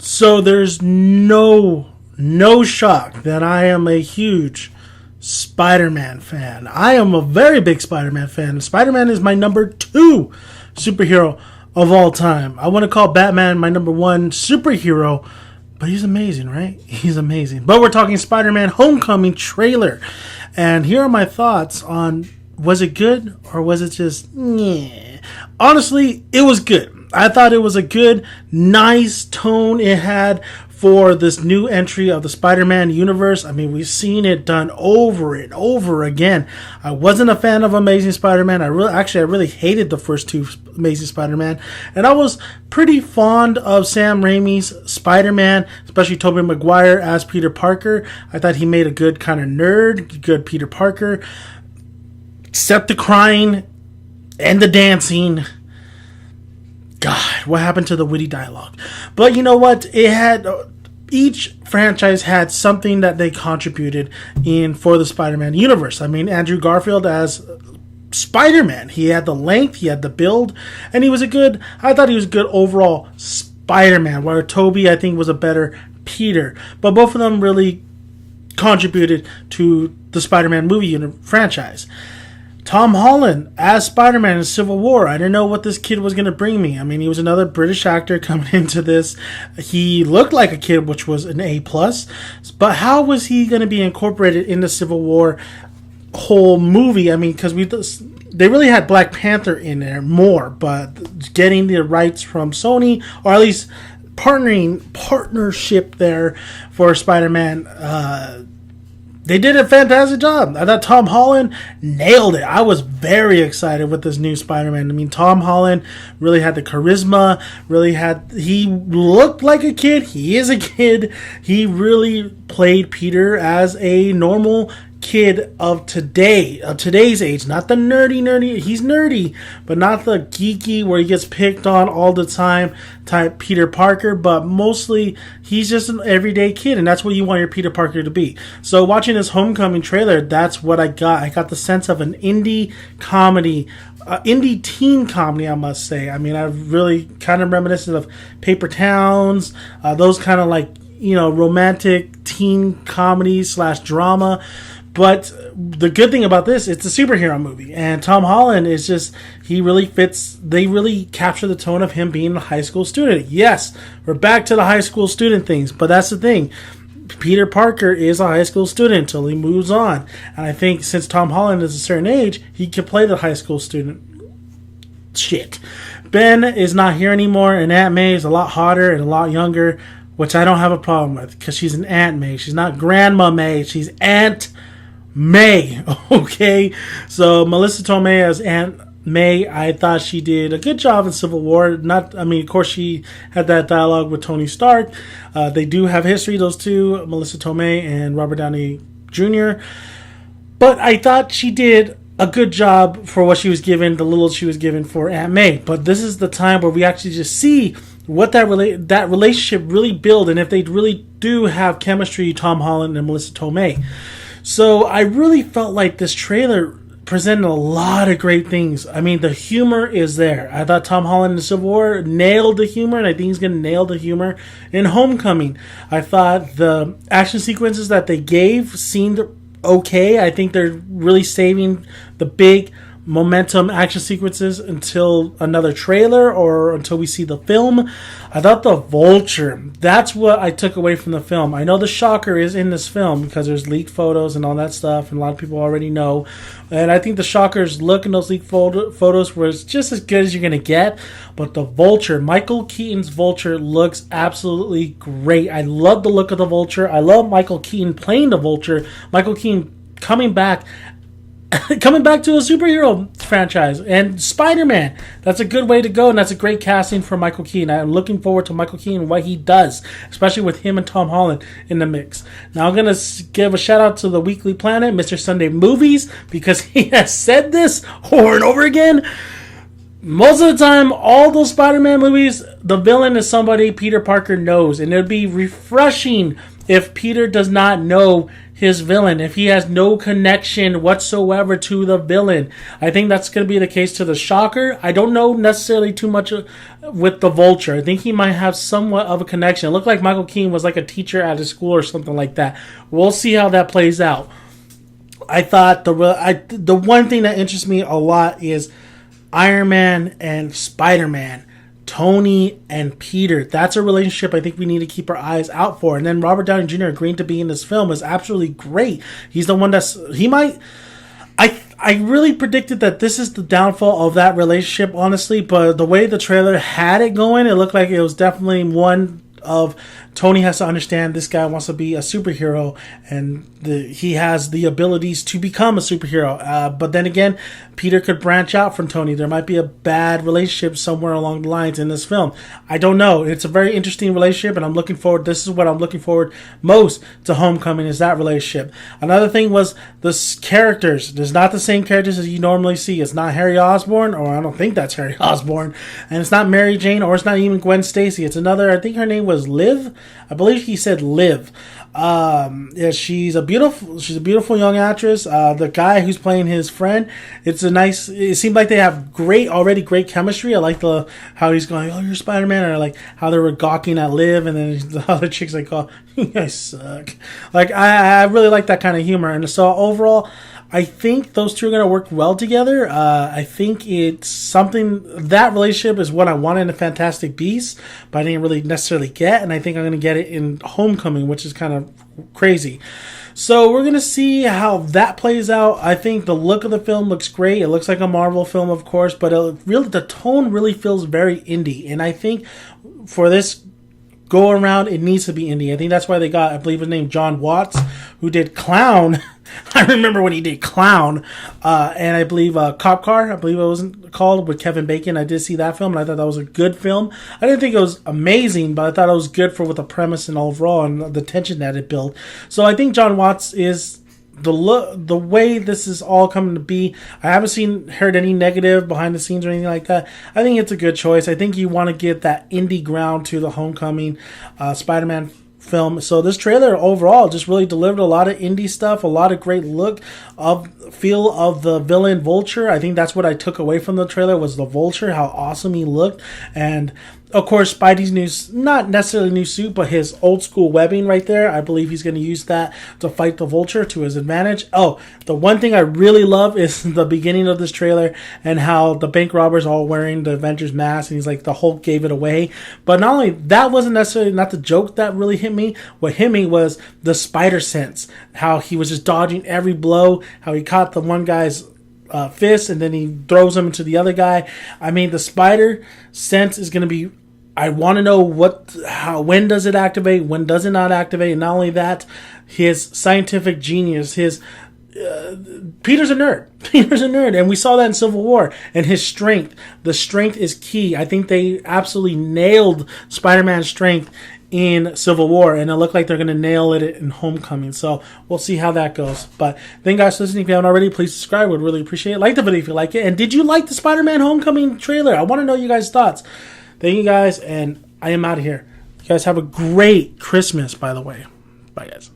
So there's no shock that I am a huge Spider-Man fan. I am a very big Spider-Man fan. Spider-Man is my number 2 superhero of all time. I want to call Batman my number 1 superhero, but he's amazing, right? He's amazing. But we're talking Spider-Man Homecoming trailer. And here are my thoughts on, was it good or was it just, yeah. Honestly, it was good. I thought it was a good, nice tone it had for this new entry of the Spider-Man universe. I mean, we've seen it done over and over again. I wasn't a fan of Amazing Spider-Man. I really hated the first 2 Amazing Spider-Man. And I was pretty fond of Sam Raimi's Spider-Man, especially Tobey Maguire as Peter Parker. I thought he made a good kind of nerd, good Peter Parker. Except the crying and the dancing. God, what happened to the witty dialogue? But you know what? Each franchise had something that they contributed in for the Spider-Man universe. I mean, Andrew Garfield as Spider-Man. He had the length, he had the build, and I thought he was a good overall Spider-Man, where Tobey, I think, was a better Peter. But both of them really contributed to the Spider-Man movie franchise. Tom Holland as Spider-Man in Civil War. I didn't know what this kid was going to bring me. I mean, he was another British actor coming into this. He looked like a kid, which was an A+. But how was he going to be incorporated in the Civil War whole movie? I mean, because they really had Black Panther in there more, but getting the rights from Sony, or at least partnership there for Spider-Man, they did a fantastic job. I thought Tom Holland nailed it. I was very excited with this new Spider-Man. I mean, Tom Holland really had the charisma, he looked like a kid. He is a kid. He really played Peter as a normal kid of today's age, not the nerdy. He's nerdy, but not the geeky where he gets picked on all the time type Peter Parker, but mostly he's just an everyday kid, and that's what you want your Peter Parker to be. So watching this Homecoming trailer, that's what I got. I got the sense of an indie comedy, indie teen comedy, I must say. I mean, I really kind of reminiscent of Paper Towns, those kind of like, romantic teen comedy / drama. But the good thing about this, it's a superhero movie. And Tom Holland is just, he really fits, they really capture the tone of him being a high school student. Yes, we're back to the high school student things, but that's the thing. Peter Parker is a high school student until he moves on. And I think since Tom Holland is a certain age, he can play the high school student. Shit. Ben is not here anymore, and Aunt May is a lot hotter and a lot younger, which I don't have a problem with, because she's an Aunt May. She's not Grandma May, she's Aunt May, okay? So Melissa Tomei as Aunt May, I thought she did a good job in Civil War. Of course she had that dialogue with Tony Stark. They do have history, those two, Melissa Tomei and Robert Downey Jr. But I thought she did a good job for what she was given, the little she was given for Aunt May. But this is the time where we actually just see what that relationship really build, and if they really do have chemistry, Tom Holland and Melissa Tomei. So I really felt like this trailer presented a lot of great things. I mean, the humor is there. I thought Tom Holland in Civil War nailed the humor, and I think he's going to nail the humor in Homecoming. I thought the action sequences that they gave seemed okay. I think they're really saving the big momentum action sequences until another trailer or until we see the film. I thought the Vulture, that's what I took away from the film. I know the Shocker is in this film because there's leaked photos and all that stuff, and a lot of people already know. And I think the Shocker's look in those leaked photos was just as good as you're going to get. But the Vulture, Michael Keaton's Vulture, looks absolutely great. I love the look of the Vulture. I love Michael Keaton playing the Vulture. Michael Keaton coming back to a superhero franchise, and Spider-Man. That's a good way to go, and that's a great casting for Michael Keaton. I'm looking forward to Michael Keaton and what he does, especially with him and Tom Holland in the mix. Now I'm going to give a shout out to the Weekly Planet, Mr. Sunday Movies, because he has said this over and over again. Most of the time, all those Spider-Man movies, the villain is somebody Peter Parker knows, and it would be refreshing if Peter does not know his villain, if he has no connection whatsoever to the villain. I think that's going to be the case to the Shocker. I don't know necessarily too much with the Vulture. I think he might have somewhat of a connection. It looked like Michael Keaton was like a teacher at a school or something like that. We'll see how that plays out. I thought the one thing that interests me a lot is Iron Man and Spider-Man. Tony and Peter. That's a relationship I think we need to keep our eyes out for. And then Robert Downey Jr. agreeing to be in this film is absolutely great. He's the one I really predicted that this is the downfall of that relationship, honestly, but the way the trailer had it going, it looked like it was definitely one of Tony has to understand this guy wants to be a superhero, and he has the abilities to become a superhero. But then again, Peter could branch out from Tony. There might be a bad relationship somewhere along the lines in this film. I don't know. It's a very interesting relationship, and I'm looking forward. This is what I'm looking forward most to Homecoming, is that relationship. Another thing was the characters. There's not the same characters as you normally see. It's not Harry Osborn, or I don't think that's Harry Osborn, and it's not Mary Jane, or it's not even Gwen Stacy. It's another. I think her name was Liv. I believe he said Liv. Yeah, she's a beautiful young actress. The guy who's playing his friend, it seemed like they have already great chemistry. I like how he's going, oh, you're Spider-Man, or like how they were gawking at Liv, and then the other chick's like, oh, you guys suck. Like, I really like that kind of humor. And so overall, I think those two are going to work well together. I think it's something, that relationship is what I wanted in a Fantastic Beasts, but I didn't really necessarily get, and I think I'm going to get it in Homecoming, which is kind of crazy. So we're going to see how that plays out. I think the look of the film looks great. It looks like a Marvel film, of course, but the tone really feels very indie, and I think for this go around, it needs to be indie. I think that's why they got, I believe his name, John Watts, who did Clown. I remember when he did Clown, and I believe Cop Car, I believe it was called, with Kevin Bacon. I did see that film, and I thought that was a good film. I didn't think it was amazing, but I thought it was good for what the premise and overall and the tension that it built. So I think John Watts is the way this is all coming to be. I haven't heard any negative behind the scenes or anything like that. I think it's a good choice. I think you want to get that indie ground to the Homecoming Spider-Man film. So this trailer overall just really delivered a lot of indie stuff, a lot of great feel of the villain Vulture. I think that's what I took away from the trailer, was the Vulture, how awesome he looked. And of course, Spidey's not necessarily new suit, but his old school webbing right there. I believe he's going to use that to fight the Vulture to his advantage. Oh, the one thing I really love is the beginning of this trailer and how the bank robbers all wearing the Avengers mask, and he's like, the Hulk gave it away. But not only that, wasn't necessarily not the joke that really hit me. What hit me was the spider sense, how he was just dodging every blow, how he caught the one guy's fist and then he throws him into the other guy. I mean, the spider sense is going to be, I want to know when does it activate, when does it not activate, and not only that, his scientific genius, Peter's a nerd. Peter's a nerd, and we saw that in Civil War. And his strength, the strength is key. I think they absolutely nailed Spider-Man's strength in Civil War, and it looked like they're going to nail it in Homecoming. So we'll see how that goes. But thank you guys for listening. If you haven't already, please subscribe. Would really appreciate it. Like the video if you like it. And did you like the Spider-Man Homecoming trailer? I want to know you guys' thoughts. Thank you guys, and I am out of here. You guys have a great Christmas, by the way. Bye, guys.